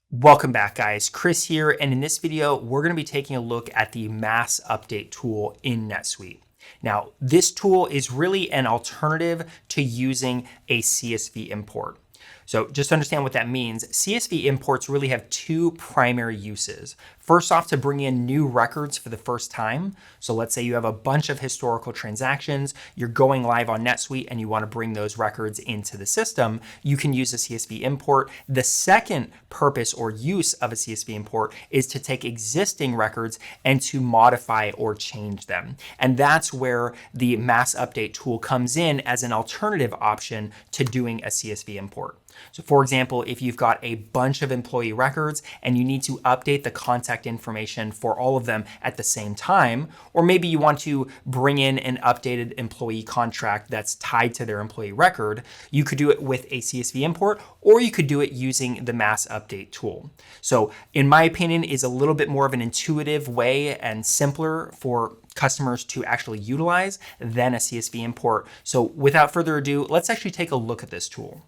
Welcome back, guys. Chris here, and in this video, we're going to be taking a look at the mass update tool in NetSuite. Now, this tool is really an alternative to using a CSV import. So just to understand what that means, CSV imports really have two primary uses. First off, to bring in new records for the first time. So let's say you have a bunch of historical transactions, you're going live on NetSuite and you want to bring those records into the system, you can use a CSV import. The second purpose or use of a CSV import is to take existing records and to modify or change them. And that's where the mass update tool comes in as an alternative option to doing a CSV import. So for example, if you've got a bunch of employee records and you need to update the contact information for all of them at the same time, or maybe you want to bring in an updated employee contract that's tied to their employee record, you could do it with a CSV import, or you could do it using the mass update tool. So in my opinion, is a little bit more of an intuitive way and simpler for customers to actually utilize than a CSV import. So without further ado, let's actually take a look at this tool.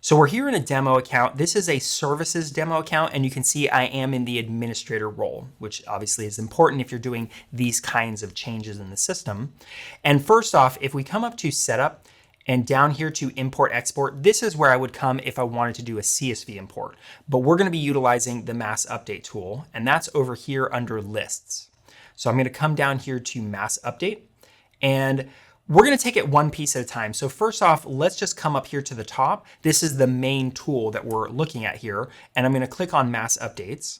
So we're here in a demo account. This is a services demo account, and you can see I am in the administrator role, which obviously is important if you're doing these kinds of changes in the system. And first off, if we come up to setup and down here to import export, this is where I would come if I wanted to do a CSV import. But we're going to be utilizing the mass update tool, and that's over here under lists. So I'm going to come down here to mass update, and we're going to take it one piece at a time. So first off, let's just come up here to the top. This is the main tool that we're looking at here. And I'm going to click on mass updates.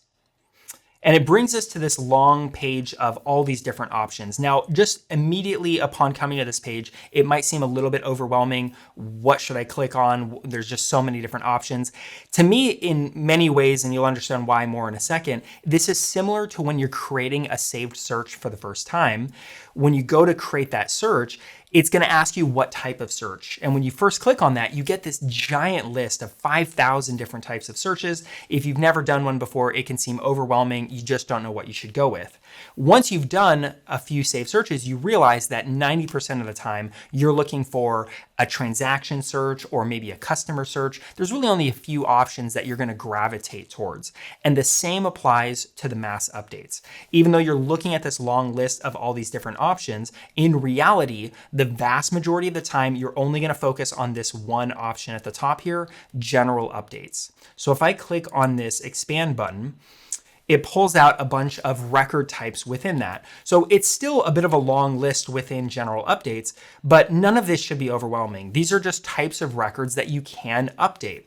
And it brings us to this long page of all these different options. Now, just immediately upon coming to this page, it might seem a little bit overwhelming. What should I click on? There's just so many different options. To me, in many ways, and you'll understand why more in a second, this is similar to when you're creating a saved search for the first time. When you go to create that search, it's going to ask you what type of search. And when you first click on that, you get this giant list of 5,000 different types of searches. If you've never done one before, it can seem overwhelming. You just don't know what you should go with. Once you've done a few saved searches, you realize that 90% of the time you're looking for a transaction search or maybe a customer search. There's really only a few options that you're going to gravitate towards. And the same applies to the mass updates. Even though you're looking at this long list of all these different options, in reality, the vast majority of the time, you're only going to focus on this one option at the top here, general updates. So if I click on this expand button, it pulls out a bunch of record types within that. So it's still a bit of a long list within general updates, but none of this should be overwhelming. These are just types of records that you can update.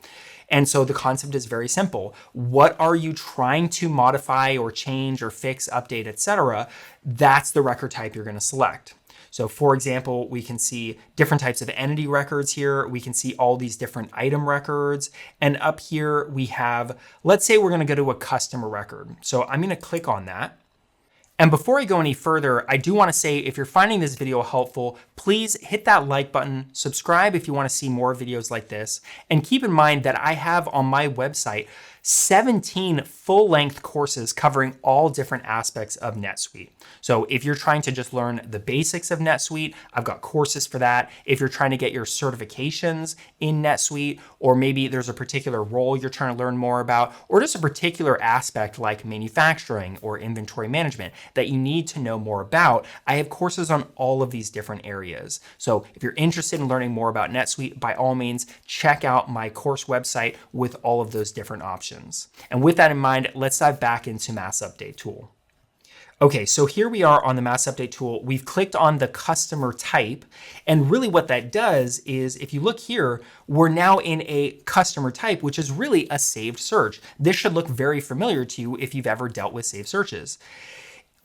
And so the concept is very simple. What are you trying to modify or change or fix, update, etc.? That's the record type you're going to select. So for example, we can see different types of entity records here. We can see all these different item records. And up here we have, let's say we're going to go to a customer record. So I'm going to click on that. And before I go any further, I do want to say if you're finding this video helpful, please hit that like button, subscribe if you want to see more videos like this, and keep in mind that I have on my website 17 full-length courses covering all different aspects of NetSuite. So if you're trying to just learn the basics of NetSuite, I've got courses for that. If you're trying to get your certifications in NetSuite, or maybe there's a particular role you're trying to learn more about, or just a particular aspect like manufacturing or inventory management that you need to know more about, I have courses on all of these different areas. So if you're interested in learning more about NetSuite, by all means, check out my course website with all of those different options. And with that in mind, let's dive back into Mass Update tool. Okay, so here we are on the Mass Update tool. We've clicked on the customer type. And really what that does is, if you look here, we're now in a customer type, which is really a saved search. This should look very familiar to you if you've ever dealt with saved searches.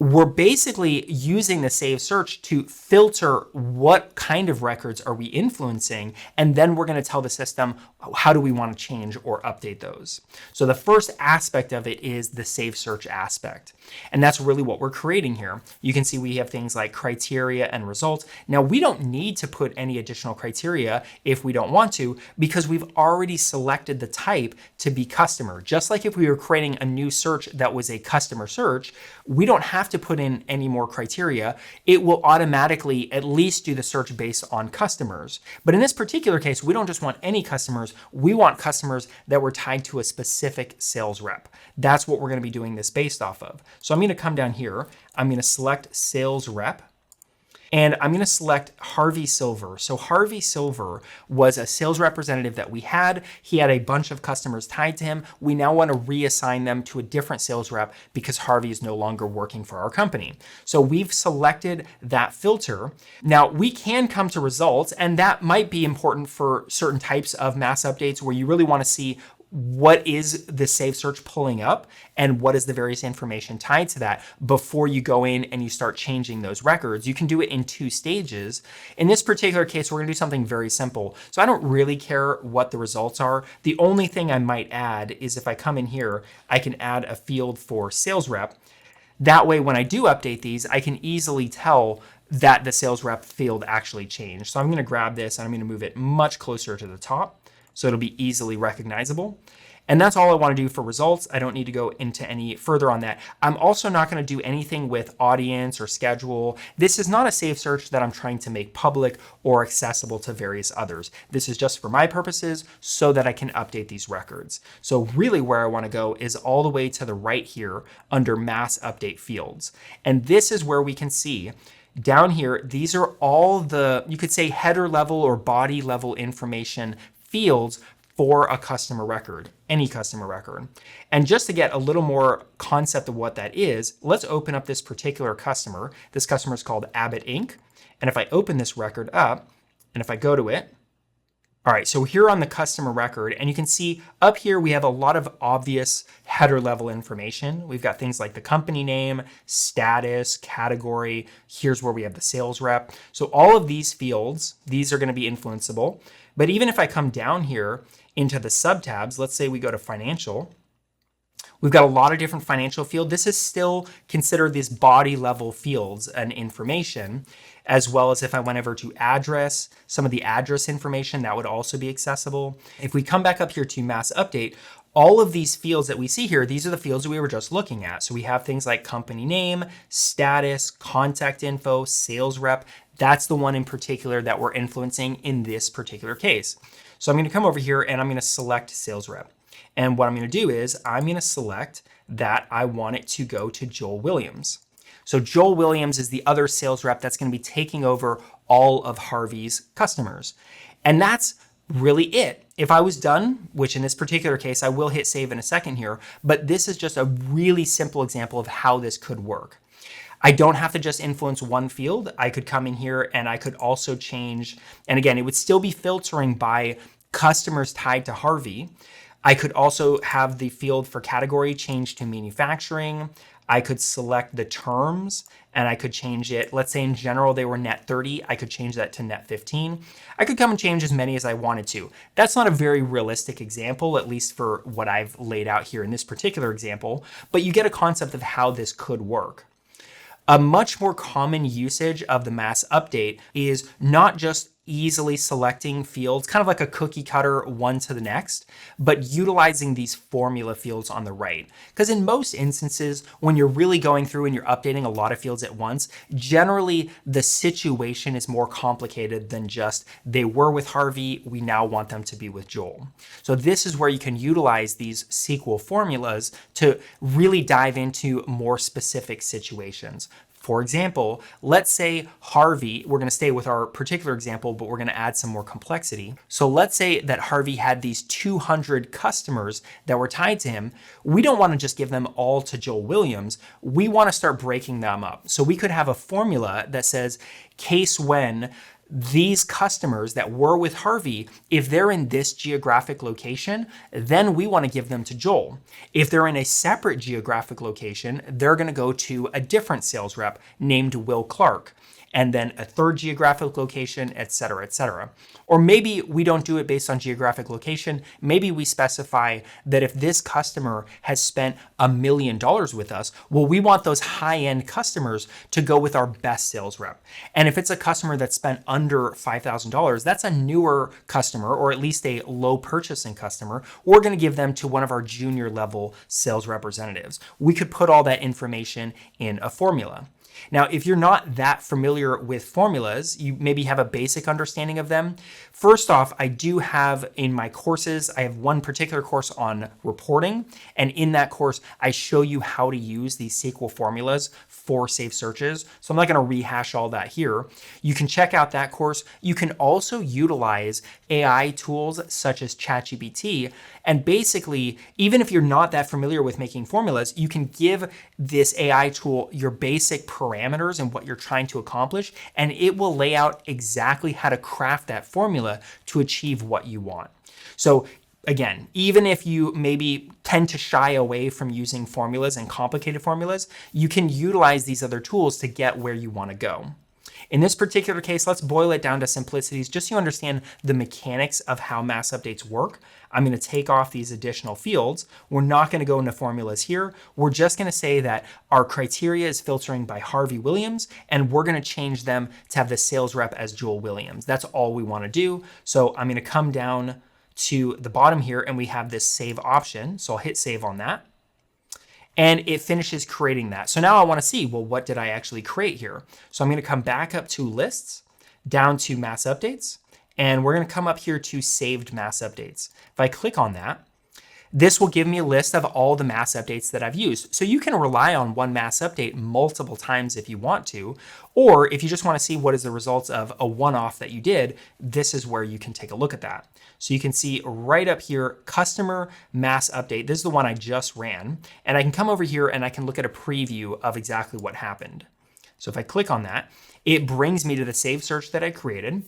We're basically using the saved search to filter what kind of records are we influencing, and then we're going to tell the system how do we want to change or update those. So the first aspect of it is the saved search aspect, and that's really what we're creating here. You can see we have things like criteria and results. Now we don't need to put any additional criteria if we don't want to, because we've already selected the type to be customer. Just like if we were creating a new search that was a customer search, we don't have have to put in any more criteria. It will automatically at least do the search based on customers. But in this particular case, we don't just want any customers. We want customers that were tied to a specific sales rep. That's what we're going to be doing this based off of. So I'm going to come down here. I'm going to select sales rep. And I'm going to select Harvey Silver. So Harvey Silver was a sales representative that we had. He had a bunch of customers tied to him. We now want to reassign them to a different sales rep because Harvey is no longer working for our company. So we've selected that filter. Now we can come to results, and that might be important for certain types of mass updates where you really want to see what is the saved search pulling up and what is the various information tied to that before you go in and you start changing those records. You can do it in 2 stages. In this particular case, we're going to do something very simple. So I don't really care what the results are. The only thing I might add is if I come in here, I can add a field for sales rep. That way, when I do update these, I can easily tell that the sales rep field actually changed. So I'm going to grab this and I'm going to move it much closer to the top, so it'll be easily recognizable. And that's all I want to do for results. I don't need to go into any further on that. I'm also not going to do anything with audience or schedule. This is not a saved search that I'm trying to make public or accessible to various others. This is just for my purposes so that I can update these records. So really where I want to go is all the way to the right here under mass update fields. And this is where we can see down here, these are all the, you could say, header level or body level information fields for a customer record, any customer record. And just to get a little more concept of what that is, let's open up this particular customer. This customer is called Abbott Inc. And if I open this record up, and if I go to it, all right, so here on the customer record, and you can see up here, we have a lot of obvious header level information. We've got things like the company name, status, category. Here's where we have the sales rep. So all of these fields, these are going to be influenceable. But even if I come down here into the subtabs, let's say we go to financial, we've got a lot of different financial fields. This is still considered these body level fields and information, as well as if I went over to address, some of the address information that would also be accessible. If we come back up here to mass update, all of these fields that we see here, these are the fields that we were just looking at. So we have things like company name, status, contact info, sales rep. That's the one in particular that we're influencing in this particular case. So I'm going to come over here and I'm going to select sales rep. And what I'm going to do is I'm going to select that I want it to go to Joel Williams. So Joel Williams is the other sales rep that's going to be taking over all of Harvey's customers. And that's really it. If I was done, which in this particular case, I will hit save in a second here, but this is just a really simple example of how this could work. I don't have to just influence one field. I could come in here and I could also change, and again, it would still be filtering by customers tied to Harvey. I could also have the field for category change to manufacturing. I could select the terms and I could change it. Let's say in general they were net 30. I could change that to net 15. I could come and change as many as I wanted to. That's not a very realistic example, at least for what I've laid out here in this particular example, but you get a concept of how this could work. A much more common usage of the mass update is not just easily selecting fields, kind of like a cookie cutter one to the next, but utilizing these formula fields on the right. Because in most instances, when you're really going through and you're updating a lot of fields at once, generally the situation is more complicated than just they were with Harvey, we now want them to be with Joel. So this is where you can utilize these SQL formulas to really dive into more specific situations. For example, let's say Harvey, we're going to stay with our particular example, but we're going to add some more complexity. So let's say that Harvey had these 200 customers that were tied to him. We don't want to just give them all to Joel Williams. We want to start breaking them up. So we could have a formula that says case when these customers that were with Harvey, if they're in this geographic location, then we want to give them to Joel. If they're in a separate geographic location, they're going to go to a different sales rep named Will Clark. and then a third geographic location, et cetera, et cetera. Or maybe we don't do it based on geographic location. Maybe we specify that if this customer has spent $1 million with us, well, we want those high-end customers to go with our best sales rep. And if it's a customer that spent under $5,000, that's a newer customer, or at least a low purchasing customer. We're going to give them to one of our junior level sales representatives. We could put all that information in a formula. Now, if you're not that familiar with formulas, you maybe have a basic understanding of them. First off, I do have in my courses, I have one particular course on reporting. And in that course, I show you how to use these SQL formulas for safe searches. So I'm not going to rehash all that here. You can check out that course. You can also utilize AI tools such as ChatGPT. And basically, even if you're not that familiar with making formulas, you can give this AI tool your basic parameters and what you're trying to accomplish, and it will lay out exactly how to craft that formula to achieve what you want. So again, even if you maybe tend to shy away from using formulas and complicated formulas, you can utilize these other tools to get where you want to go. In this particular case, let's boil it down to simplicities just so you understand the mechanics of how mass updates work. I'm going to take off these additional fields. We're not going to go into formulas here. We're just going to say that our criteria is filtering by Harvey Williams, and we're going to change them to have the sales rep as Joel Williams. That's all we want to do. So I'm going to come down to the bottom here, and we have this save option. So I'll hit save on that. And it finishes creating that. So now I want to see, well, what did I actually create here? So I'm going to come back up to lists, down to mass updates, and we're going to come up here to saved mass updates. If I click on that, this will give me a list of all the mass updates that I've used. So you can rely on one mass update multiple times if you want to, or if you just want to see what is the results of a one-off that you did, this is where you can take a look at that. So you can see right up here, customer mass update. This is the one I just ran. And I can come over here and I can look at a preview of exactly what happened. So if I click on that, it brings me to the saved search that I created.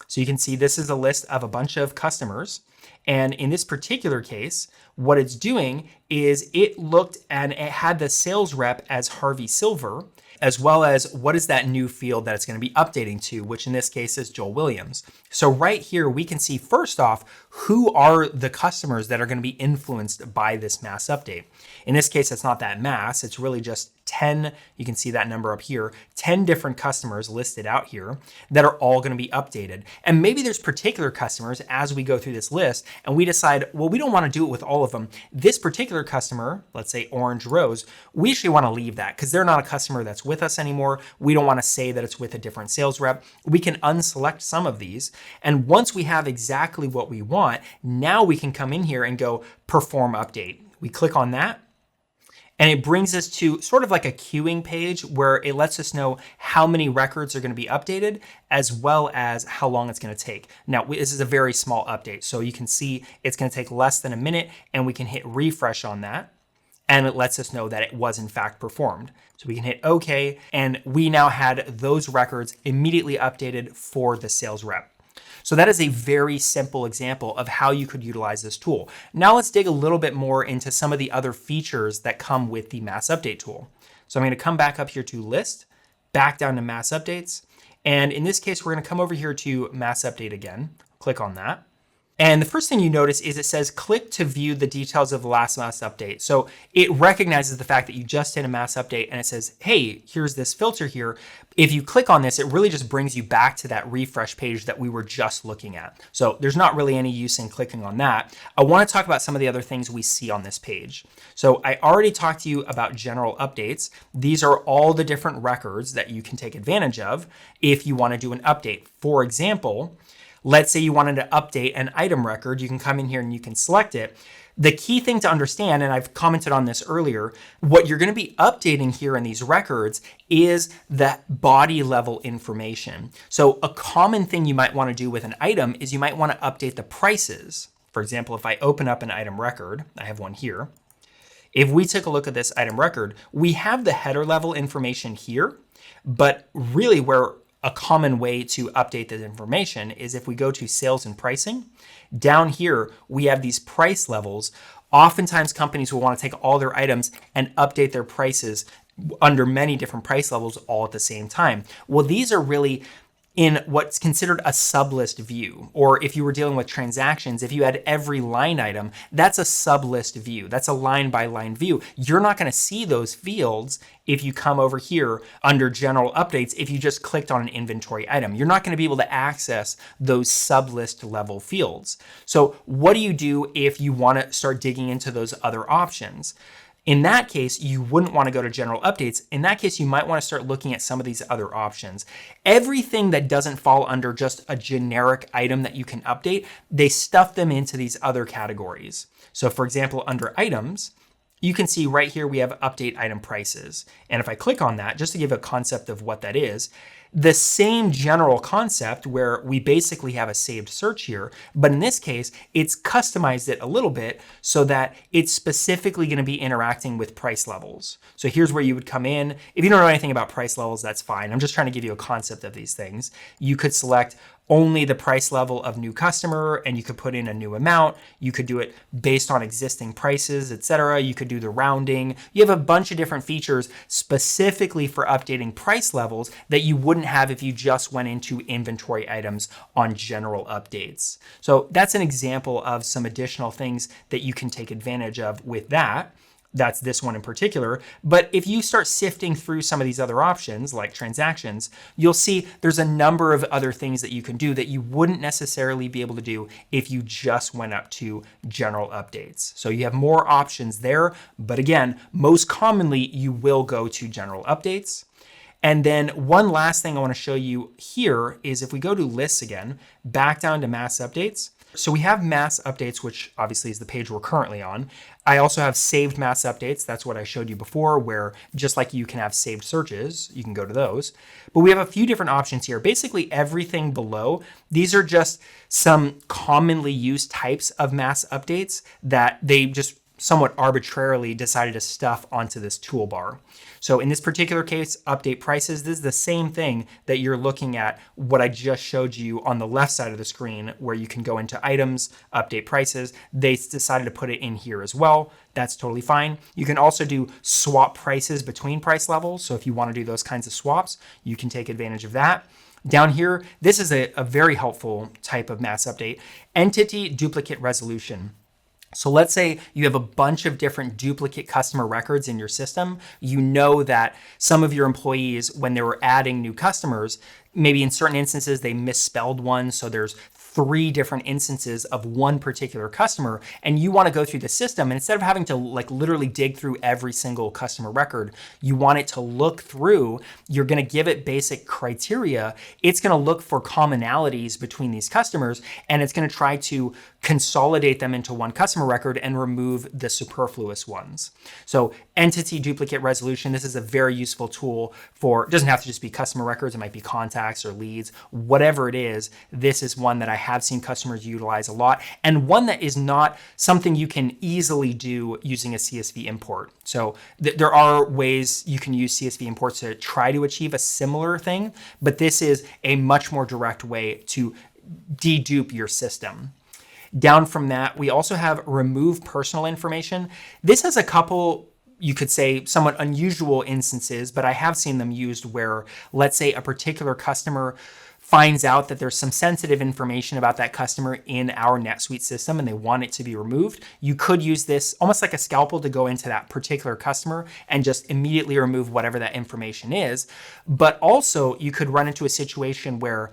So you can see this is a list of a bunch of customers. And in this particular case, what it's doing is it looked and it had the sales rep as Harvey Silver, as well as what is that new field that it's going to be updating to, which in this case is Joel Williams. So right here, we can see first off, who are the customers that are going to be influenced by this mass update. In this case, it's not that mass, it's really just 10, you can see that number up here, 10 different customers listed out here that are all going to be updated. And maybe there's particular customers as we go through this list and we decide, well, we don't want to do it with all of them. This particular customer, let's say Orange Rose, we actually want to leave that because they're not a customer that's with us anymore. We don't want to say that it's with a different sales rep. We can unselect some of these. And once we have exactly what we want, now we can come in here and go perform update. We click on that. And it brings us to sort of like a queuing page where it lets us know how many records are going to be updated as well as how long it's going to take. Now, this is a very small update. So you can see it's going to take less than a minute and we can hit refresh on that. And it lets us know that it was in fact performed. So we can hit OK. And we now had those records immediately updated for the sales rep. So that is a very simple example of how you could utilize this tool. Now let's dig a little bit more into some of the other features that come with the mass update tool. So I'm going to come back up here to list, back down to mass updates. And in this case, we're going to come over here to mass update again, click on that. And the first thing you notice is it says click to view the details of the last mass update. So it recognizes the fact that you just did a mass update and it says, hey, here's this filter here. If you click on this, it really just brings you back to that refresh page that we were just looking at. So there's not really any use in clicking on that. I want to talk about some of the other things we see on this page. So I already talked to you about general updates. These are all the different records that you can take advantage of if you want to do an update. For example, let's say you wanted to update an item record, you can come in here and you can select it. The key thing to understand, and I've commented on this earlier, what you're going to be updating here in these records is the body level information. So a common thing you might want to do with an item is you might want to update the prices. For example, if I open up an item record, I have one here. If we take a look at this item record, we have the header level information here, but really where a common way to update this information is if we go to sales and pricing, down here, we have these price levels. Oftentimes companies will want to take all their items and update their prices under many different price levels all at the same time. Well, these are really in what's considered a sublist view, or if you were dealing with transactions, if you had every line item, that's a sublist view. That's a line by line view. You're not going to see those fields if you come over here under general updates. If you just clicked on an inventory item, you're not going to be able to access those sublist level fields. So what do you do if you want to start digging into those other options? In that case, you wouldn't want to go to general updates. In that case, you might want to start looking at some of these other options. Everything that doesn't fall under just a generic item that you can update, they stuff them into these other categories. So for example, under items, you can see right here we have update item prices. And if I click on that, just to give a concept of what that is, the same general concept where we basically have a saved search here, but in this case, it's customized it a little bit so that it's specifically going to be interacting with price levels. So here's where you would come in. If you don't know anything about price levels, that's fine. I'm just trying to give you a concept of these things. You could select only the price level of new customer, and you could put in a new amount. You could do it based on existing prices, etc. You could do the rounding. You have a bunch of different features specifically for updating price levels that you wouldn't have if you just went into inventory items on general updates. So that's an example of some additional things that you can take advantage of with that. That's this one in particular. But if you start sifting through some of these other options like transactions, you'll see there's a number of other things that you can do that you wouldn't necessarily be able to do if you just went up to general updates. So you have more options there. But again, most commonly, you will go to general updates. And then one last thing I want to show you here is if we go to lists again, back down to mass updates. So we have mass updates, which obviously is the page we're currently on. I also have saved mass updates. That's what I showed you before, where just like you can have saved searches, you can go to those. But we have a few different options here. Basically everything below, these are just some commonly used types of mass updates that they just somewhat arbitrarily decided to stuff onto this toolbar. So in this particular case, update prices, this is the same thing that you're looking at what I just showed you on the left side of the screen, where you can go into items, update prices. They decided to put it in here as well. That's totally fine. You can also do swap prices between price levels. So if you want to do those kinds of swaps, you can take advantage of that. Down here, this is a very helpful type of mass update, entity duplicate resolution. So let's say you have a bunch of different duplicate customer records in your system. You know that some of your employees, when they were adding new customers, maybe in certain instances they misspelled one. So there's 3 different instances of one particular customer, and you want to go through the system, and instead of having to like literally dig through every single customer record, you want it to look through. You're going to give it basic criteria. It's going to look for commonalities between these customers, and it's going to try to consolidate them into one customer record and remove the superfluous ones. So entity duplicate resolution, this is a very useful tool for, it doesn't have to just be customer records, it might be contacts or leads, whatever it is. This is one that I have seen customers utilize a lot, and one that is not something you can easily do using a CSV import. So there are ways you can use CSV imports to try to achieve a similar thing, but this is a much more direct way to dedupe your system. Down from that, we also have remove personal information. This has a couple, you could say, somewhat unusual instances, but I have seen them used where, let's say, a particular customer finds out that there's some sensitive information about that customer in our NetSuite system and they want it to be removed. You could use this almost like a scalpel to go into that particular customer and just immediately remove whatever that information is. But also you could run into a situation where,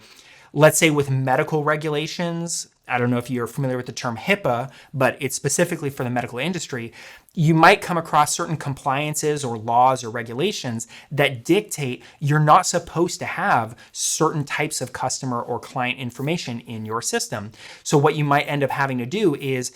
let's say with medical regulations, I don't know if you're familiar with the term HIPAA, but it's specifically for the medical industry. You might come across certain compliances or laws or regulations that dictate you're not supposed to have certain types of customer or client information in your system. So what you might end up having to do is,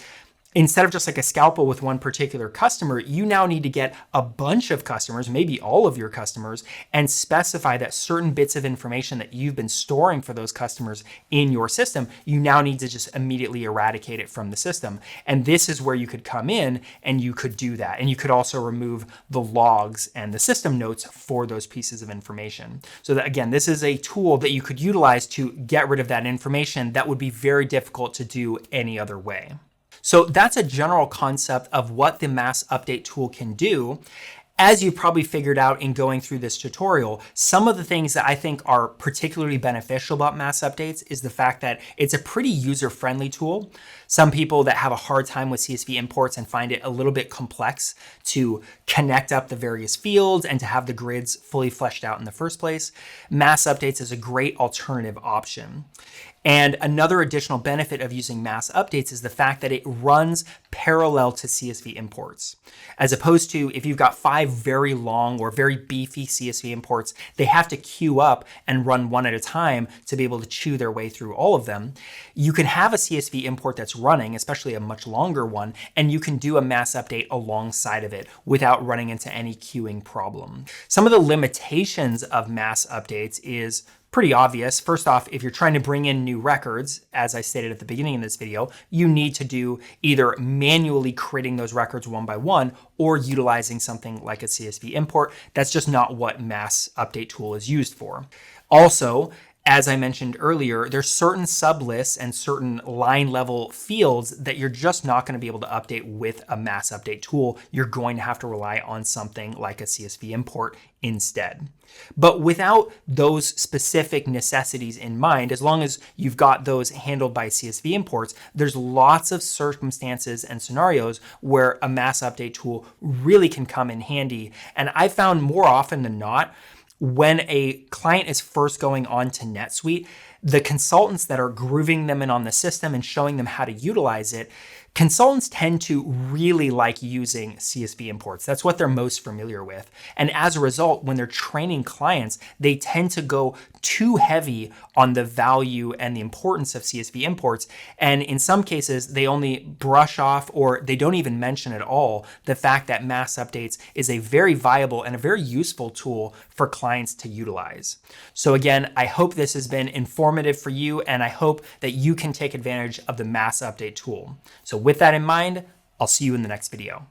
instead of just like a scalpel with one particular customer, you now need to get a bunch of customers, maybe all of your customers, and specify that certain bits of information that you've been storing for those customers in your system, you now need to just immediately eradicate it from the system. And this is where you could come in and you could do that. And you could also remove the logs and the system notes for those pieces of information. So that, again, this is a tool that you could utilize to get rid of that information that would be very difficult to do any other way. So that's a general concept of what the mass update tool can do. As you've probably figured out in going through this tutorial, some of the things that I think are particularly beneficial about mass updates is the fact that it's a pretty user-friendly tool. Some people that have a hard time with CSV imports and find it a little bit complex to connect up the various fields and to have the grids fully fleshed out in the first place, mass updates is a great alternative option. And another additional benefit of using mass updates is the fact that it runs parallel to CSV imports. As opposed to if you've got 5 very long or very beefy CSV imports, they have to queue up and run one at a time to be able to chew their way through all of them. You can have a CSV import that's running, especially a much longer one, and you can do a mass update alongside of it without running into any queuing problem. Some of the limitations of mass updates is pretty obvious. First off, if you're trying to bring in new records, as I stated at the beginning of this video, you need to do either manually creating those records one by one or utilizing something like a CSV import. That's just not what mass update tool is used for. Also, as I mentioned earlier, there's certain sublists and certain line level fields that you're just not going to be able to update with a mass update tool. You're going to have to rely on something like a CSV import instead. But without those specific necessities in mind, as long as you've got those handled by CSV imports, there's lots of circumstances and scenarios where a mass update tool really can come in handy. And I found more often than not, when a client is first going on to NetSuite, the consultants that are grooving them in on the system and showing them how to utilize it, consultants tend to really like using CSV imports. That's what they're most familiar with. And as a result, when they're training clients, they tend to go too heavy on the value and the importance of CSV imports. And in some cases, they only brush off or they don't even mention at all the fact that mass updates is a very viable and a very useful tool for clients to utilize. So again, I hope this has been informative for you, and I hope that you can take advantage of the mass update tool. So with that in mind, I'll see you in the next video.